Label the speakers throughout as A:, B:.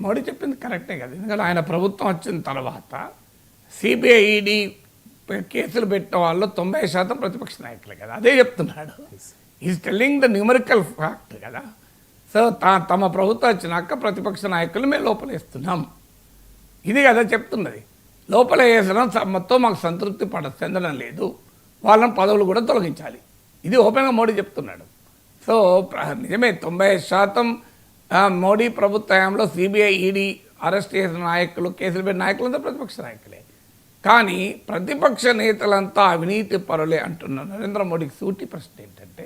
A: మోడీ చెప్పింది కరెక్టే కదా, ఎందుకంటే ఆయన ప్రభుత్వం వచ్చిన తర్వాత సిబిఐ ఈడీ కేసులు పెట్టిన వాళ్ళు 90% ప్రతిపక్ష నాయకులే కదా, అదే చెప్తున్నాడు. Is telling the numerical fact కదా. సో తమ ప్రభుత్వం వచ్చినాక ప్రతిపక్ష నాయకులు మేము లోపలేస్తున్నాం, ఇది కదా చెప్తున్నది. లోపల వేసడం మొత్తం మాకు సంతృప్తి చెందడం లేదు, వాళ్ళని పదవులు కూడా తొలగించాలి, ఇది ఓపెన్గా మోడీ చెప్తున్నాడు. సో నిజమే 90% మోడీ ప్రభుత్వంలో సిబిఐ ఈడీ అరెస్ట్ చేసిన నాయకులు, కేసులు పెట్టిన నాయకులంతా ప్రతిపక్ష నాయకులే. కానీ ప్రతిపక్ష నేతలంతా అవినీతి పరులే అంటున్న నరేంద్ర మోడీకి సూటి ప్రశ్న ఏంటంటే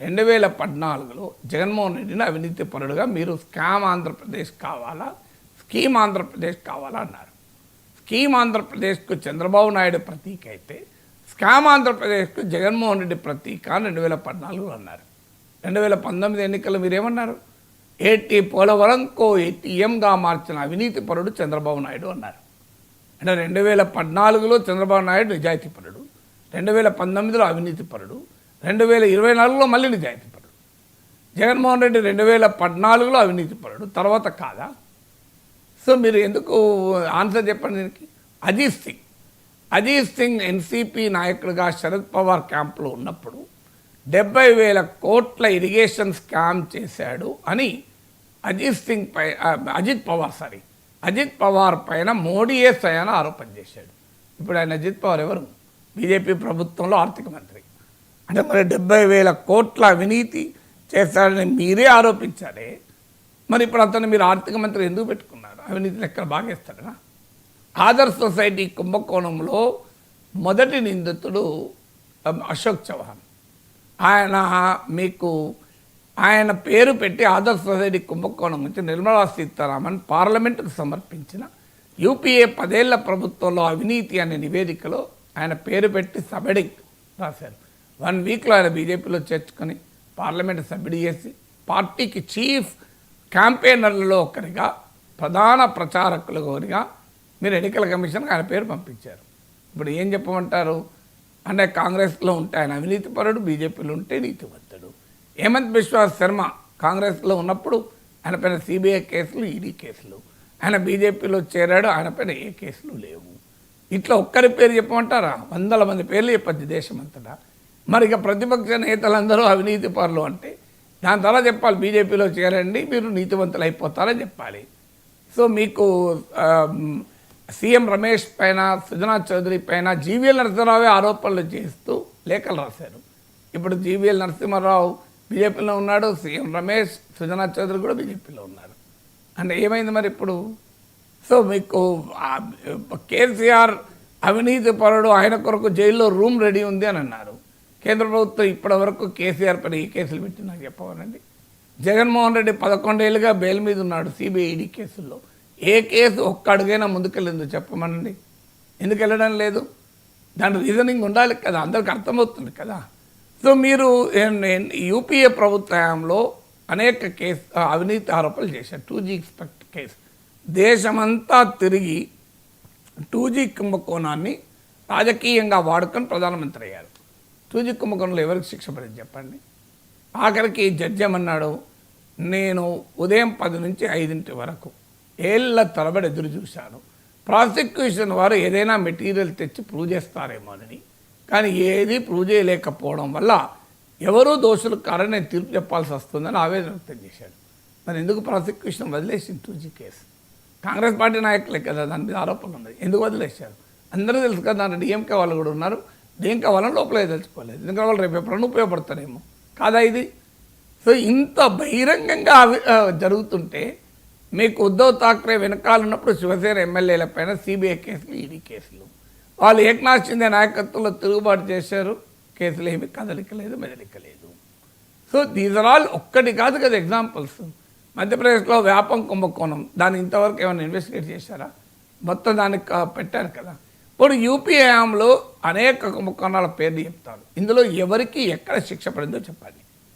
A: 2014లో జగన్మోహన్ రెడ్డిని అవినీతి పరుడుగా మీరు స్కామ్ ఆంధ్రప్రదేశ్ కావాలా, స్కీమ్ ఆంధ్రప్రదేశ్ కావాలా అన్నారు. స్కీమ్ ఆంధ్రప్రదేశ్కు చంద్రబాబు నాయుడు ప్రతీక అయితే స్కామ్ ఆంధ్రప్రదేశ్కు జగన్మోహన్ రెడ్డి ప్రతీక అని 2014లో అన్నారు. 2019 ఎన్నికల్లో మీరేమన్నారు? పోలవరంకో ఏటీఎంగా మార్చిన అవినీతి పరుడు చంద్రబాబు నాయుడు అన్నారు. అంటే 2014లో చంద్రబాబు నాయుడు నిజాయితీ పరుడు, 2019లో అవినీతి పరుడు, 2024లో మళ్ళీ నిజాయితీ పరుడు. జగన్మోహన్ రెడ్డి 2014లో అవినీతి పరుడు, తర్వాత కాదా? సో మీరు ఎందుకు ఆన్సర్ చెప్పండి దీనికి? అజిత్ సింగ్ ఎన్సీపీ నాయకుడిగా శరద్ పవార్ క్యాంపులో ఉన్నప్పుడు 70,000 కోట్ల ఇరిగేషన్ స్కామ్ చేశాడు అని అజిత్ పవార్ పైన మోడీయే స్వయాన ఆరోపణ చేశాడు. ఇప్పుడు ఆయన అజిత్ పవార్ ఎవరు? బీజేపీ ప్రభుత్వంలో ఆర్థిక మంత్రి. అంటే మరి 70,000 కోట్ల అవినీతి చేశాడని మీరే ఆరోపించారే, మరి ఇప్పుడు అతను మీరు ఆర్థిక మంత్రి ఎందుకు పెట్టుకున్నారు? అవినీతి లెక్కలు బాగేస్తాడనా? ఆదర్శ్ సొసైటీ కుంభకోణంలో మొదటి నిందితుడు అశోక్ చౌహాన్. ఆయన పేరు పెట్టి ఆదర్శ్ సొసైటీ కుంభకోణం నుంచి నిర్మలా సీతారామన్ పార్లమెంటుకు సమర్పించిన యూపీఏ 10 ఏళ్ల ప్రభుత్వంలో అవినీతి అనే నివేదికలో ఆయన పేరు పెట్టి సబ్మిట్ రాశారు. 1 వీక్లో ఆయన బీజేపీలో చేర్చుకొని పార్లమెంటు సబ్మిట్ చేసి పార్టీకి చీఫ్ క్యాంపెయినర్లలో ఒకరిగా, ప్రధాన ప్రచారకులుగా ఒకరిగా మీరు ఎన్నికల కమిషన్కి ఆయన పేరు పంపించారు. ఇప్పుడు ఏం చెప్పమంటారు? అంటే కాంగ్రెస్లో ఉంటే ఆయన అవినీతి పరుడు, బీజేపీలో ఉంటే నీతివంతుడు. హేమంత్ బిశ్వా శర్మ కాంగ్రెస్లో ఉన్నప్పుడు ఆయన పైన సిబిఐ కేసులు, ఈడీ కేసులు. ఆయన బీజేపీలో చేరాడు, ఆయన పైన ఏ కేసులు లేవు. ఇట్లా ఒక్కరి పేరు చెప్పమంటారా? 100 మంది పేర్లు చెప్పచ్చు దేశం అంతటా. మరి ఇక ప్రతిపక్ష నేతలందరూ అవినీతి పరులు అంటే దాని తర్వాత చెప్పాలి బీజేపీలో చేరండి మీరు నీతివంతులు అయిపోతారని చెప్పాలి. సో మీకు సీఎం రమేష్ పైన, సుజనా చౌదరి పైన జీవీఎల్ నరసింహారావు ఆరోపణలు చేస్తూ లేఖలు రాశారు. ఇప్పుడు జీవీఎల్ నరసింహారావు బీజేపీలో ఉన్నాడు, సీఎం రమేష్, సుజనా చౌదరి కూడా బీజేపీలో ఉన్నారు. అంటే ఏమైంది మరి ఇప్పుడు? సో మీకు కేసీఆర్ అవినీతి పరుడు, ఆయన కొరకు జైల్లో రూమ్ రెడీ ఉంది అని అన్నారు. కేంద్ర ప్రభుత్వం ఇప్పటి వరకు కేసీఆర్ పైన ఏ కేసులు పెట్టి నాకు చెప్పవాలండి? జగన్మోహన్ రెడ్డి 11 ఏళ్ళుగా బెయిల్ మీద ఉన్నాడు సిబిఐ ఈడీ కేసుల్లో. ఏ కేసు ఒక్క అడుగైనా ముందుకెళ్ళిందో చెప్పమనండి. ఎందుకు వెళ్ళడం లేదు? దాని రీజనింగ్ ఉండాలి కదా, అందరికి అర్థమవుతుంది కదా. సో మీరు యూపీఏ ప్రభుత్వంలో అనేక అవినీతి ఆరోపణలు చేశారు. 2G ఎక్స్పెక్ట్ కేసు దేశమంతా తిరిగి 2G కుంభకోణాన్ని రాజకీయంగా వాడుకొని ప్రధానమంత్రి అయ్యారు. 2G కుంభకోణంలో ఎవరికి శిక్ష పడింది చెప్పండి? ఆఖరికి జడ్జి ఏమన్నాడు? నేను ఉదయం 10 నుంచి 5 వరకు ఏళ్ల తరబడి ఎదురు చూశాను, ప్రాసిక్యూషన్ వారు ఏదైనా మెటీరియల్ తెచ్చి ప్రూవ్ చేస్తారేమోనని. కానీ ఏది ప్రూవ్ చేయలేకపోవడం వల్ల ఎవరూ దోషులు కారని నేను తీర్పు చెప్పాల్సి వస్తుందని ఆవేదన వ్యక్తం చేశాడు. మరి ఎందుకు ప్రాసిక్యూషన్ వదిలేసింది 2G కేసు? కాంగ్రెస్ పార్టీ నాయకులే కదా దాని మీద ఆరోపణలు ఉన్నాయి, ఎందుకు వదిలేశారు? అందరూ తెలుసు కదా, దాంట్లో డిఎంకే వాళ్ళు కూడా ఉన్నారు. డిఎంకే వాళ్ళని లోపలే తెలుసుకోలేదు, ఎందుకంటే వాళ్ళు రేపు ఎప్పుడన్నా ఉపయోగపడతారేమో కాదా ఇది? సో ఇంత బహిరంగంగా జరుగుతుంటే మీకు ఉద్ధవ్ ఠాక్రే వెనకాలన్నప్పుడు శివసేన ఎమ్మెల్యేల పైన సిబిఐ కేసులు, ఈడీ కేసులు. వాళ్ళు ఏక్నాథ్ షిండే నాయకత్వంలో తిరుగుబాటు చేశారు, కేసులు ఏమి కదలికలేదు, మెదలికలేదు. సో దీస్ ఆర్ ఆల్ ఒక్కటి కాదు కదా ఎగ్జాంపుల్స్. మధ్యప్రదేశ్లో వ్యాపం కుంభకోణం, దాన్ని ఇంతవరకు ఏమైనా ఇన్వెస్టిగేట్ చేశారా? మొత్తం దానికి పెట్టారు కదా. ఇప్పుడు యూపీఏలో అనేక కుంభకోణాల పేర్లు చెప్తారు, ఇందులో ఎవరికి ఎక్కడ శిక్ష పడిందో చెప్పాలి.